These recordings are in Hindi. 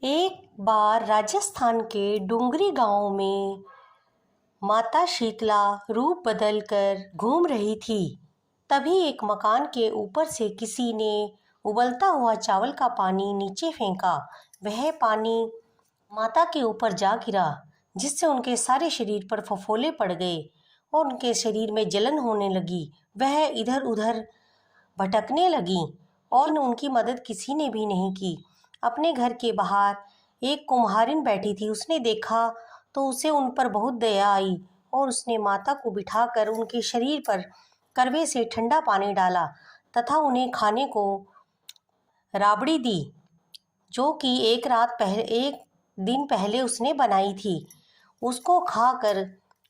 एक बार राजस्थान के डुंगरी गांव में माता शीतला रूप बदल कर घूम रही थी। तभी एक मकान के ऊपर से किसी ने उबलता हुआ चावल का पानी नीचे फेंका। वह पानी माता के ऊपर जा गिरा, जिससे उनके सारे शरीर पर फफोले पड़ गए और उनके शरीर में जलन होने लगी। वह इधर उधर भटकने लगी और उनकी मदद किसी ने भी नहीं की। अपने घर के बाहर एक कुम्हारिन बैठी थी। उसने देखा तो उसे उन पर बहुत दया आई और उसने माता को बिठाकर उनके शरीर पर करवे से ठंडा पानी डाला तथा उन्हें खाने को राबड़ी दी, जो कि एक दिन पहले उसने बनाई थी। उसको खाकर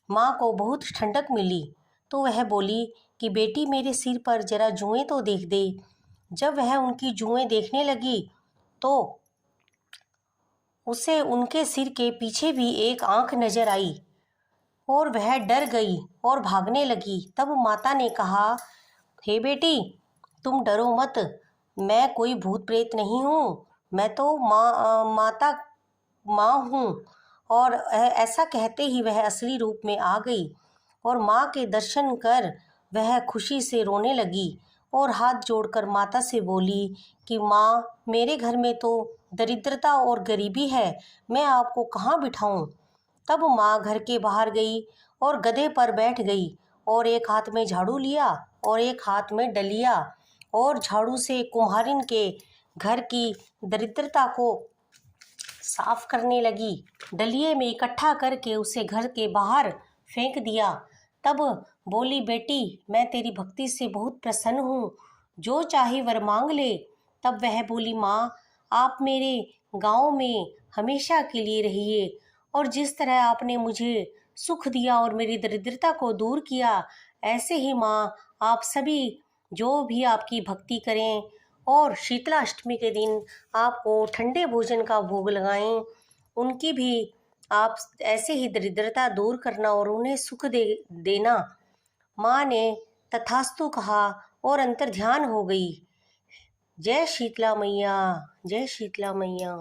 माँ को बहुत ठंडक मिली, तो वह बोली कि बेटी, मेरे सिर पर जरा जुएं तो देख दे। जब वह उनकी जुएं देखने लगी तो उसे उनके सिर के पीछे भी एक आंख नजर आई और वह डर गई और भागने लगी। तब माता ने कहा, हे बेटी, तुम डरो मत, मैं कोई भूत प्रेत नहीं हूँ, मैं तो माँ हूँ। और ऐसा कहते ही वह असली रूप में आ गई और माँ के दर्शन कर वह खुशी से रोने लगी और हाथ जोड़कर माता से बोली कि माँ, मेरे घर में तो दरिद्रता और गरीबी है, मैं आपको कहाँ बिठाऊं। तब माँ घर के बाहर गई और गधे पर बैठ गई और एक हाथ में झाड़ू लिया और एक हाथ में डलिया, और झाड़ू से कुम्हारिन के घर की दरिद्रता को साफ करने लगी। डलिये में इकट्ठा करके उसे घर के बाहर फेंक दिया। तब बोली, बेटी, मैं तेरी भक्ति से बहुत प्रसन्न हूँ, जो चाहे वर मांग ले। तब वह बोली, माँ, आप मेरे गांव में हमेशा के लिए रहिए, और जिस तरह आपने मुझे सुख दिया और मेरी दरिद्रता को दूर किया, ऐसे ही माँ आप सभी जो भी आपकी भक्ति करें और शीतला अष्टमी के दिन आपको ठंडे भोजन का भोग लगाएं, उनकी भी आप ऐसे ही दरिद्रता दूर करना और उन्हें सुख देना। माँ ने तथास्तु कहा और अंतर ध्यान हो गई। जय शीतला मैया, जय शीतला मैया।